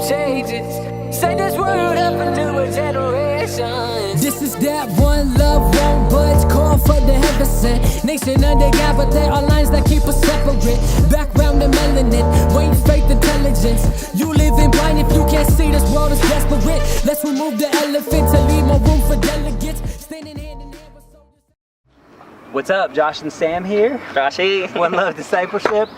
changes. Say this world up a new generation. This is that one love, won't budge, call for the heaven sent. Nation under God, but there are lines that keep us separate. Background and melanin, weight, faith, intelligence. You living blind if you can't see this world is desperate. Let's remove the elephant to leave more room for delegates. Standing hand in hand with soldiers. What's up? Josh and Sam here. Joshy. One Love Discipleship.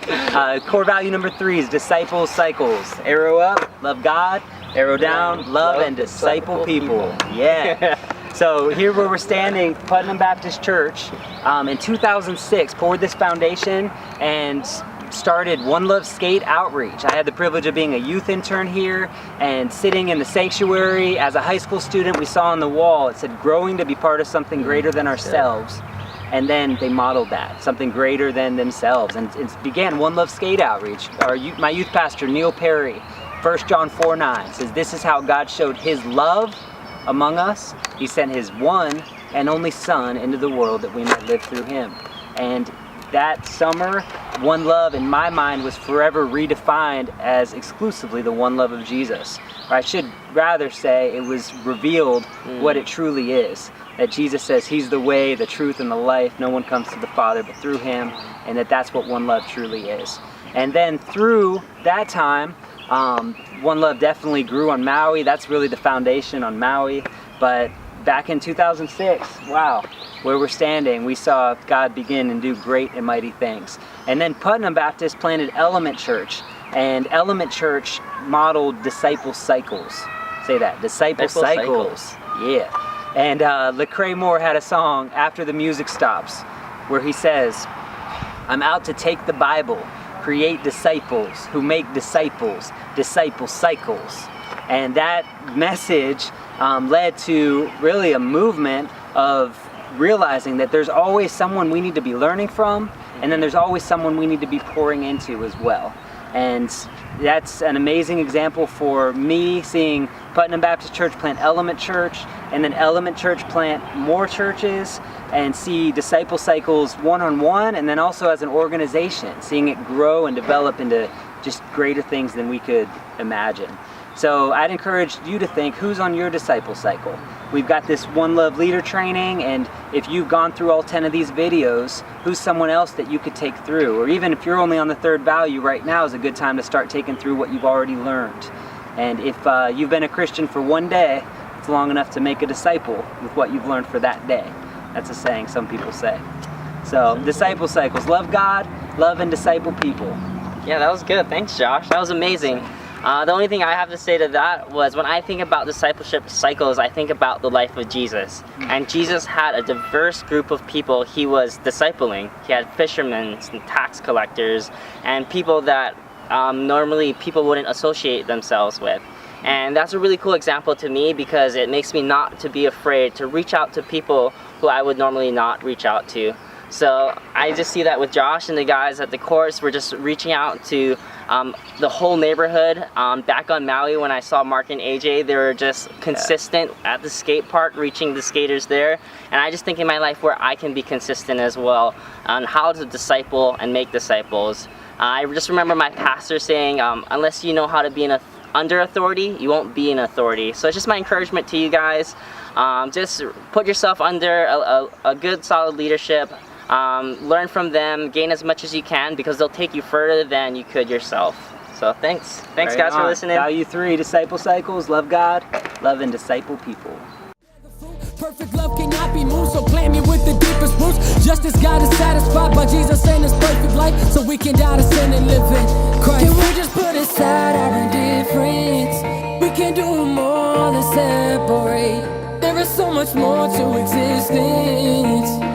Core value number 3 is disciple cycles. Arrow up, love God. Arrow down, love and disciple people. Yeah. So here where we're standing, Putnam Baptist Church, in 2006 poured this foundation and started One Love Skate Outreach. I had the privilege of being a youth intern here and sitting in the sanctuary. As a high school student, we saw on the wall, it said growing to be part of something greater than ourselves. And then they modeled that, something greater than themselves. And it began One Love Skate Outreach. My youth pastor, Neil Perry, 1 John 4:9 says, this is how God showed his love among us. He sent his one and only Son into the world that we might live through him. And that summer, One Love in my mind was forever redefined as exclusively the one love of Jesus. Or I should rather say it was revealed what it truly is. That Jesus says he's the way, the truth, and the life. No one comes to the Father but through him. And that's what One Love truly is. And then through that time, One Love definitely grew on Maui. That's really the foundation on Maui. But back in 2006, wow, where we're standing, we saw God begin and do great and mighty things. And then Putnam Baptist planted Element Church. And Element Church modeled disciple cycles. Say that, disciple cycles. Yeah. And Lecrae Moore had a song, After the Music Stops, where he says, I'm out to take the Bible, create disciples who make disciples, disciple cycles. And that message led to really a movement of realizing that there's always someone we need to be learning from, and then there's always someone we need to be pouring into as well. And that's an amazing example for me, seeing Putnam Baptist Church plant Element Church, and then Element Church plant more churches, and see disciple cycles one-on-one, and then also as an organization, seeing it grow and develop into just greater things than we could imagine. So I'd encourage you to think, who's on your disciple cycle? We've got this One Love leader training, and if you've gone through all 10 of these videos, who's someone else that you could take through? Or even if you're only on the 3rd value, right now is a good time to start taking through what you've already learned. And if you've been a Christian for one day, it's long enough to make a disciple with what you've learned for that day. That's a saying some people say. So, disciple cycles, love God, love and disciple people. Yeah, that was good. Thanks, Josh. That was amazing. The only thing I have to say to that was when I think about discipleship cycles, I think about the life of Jesus. And Jesus had a diverse group of people he was discipling. He had fishermen and tax collectors and people that normally people wouldn't associate themselves with. And that's a really cool example to me because it makes me not to be afraid to reach out to people who I would normally not reach out to. So I just see that with Josh and the guys at the course. We're just reaching out to the whole neighborhood. Back on Maui when I saw Mark and AJ, they were just consistent at the skate park, reaching the skaters there. And I just think in my life where I can be consistent as well on how to disciple and make disciples. I just remember my pastor saying, unless you know how to be under authority, you won't be in authority. So it's just my encouragement to you guys. Just put yourself under a good solid leadership. Learn from them, gain as much as you can because they'll take you further than you could yourself. So thanks Right guys on. for listening. Value 3, disciple cycles, love God, love and disciple people. Perfect love cannot be moved, so plant me with the deepest roots. Just as God is satisfied by Jesus and his perfect life, so we can die to sin and live in Christ. Can we just put aside our indifference? We can do more than separate. There is so much more to existence.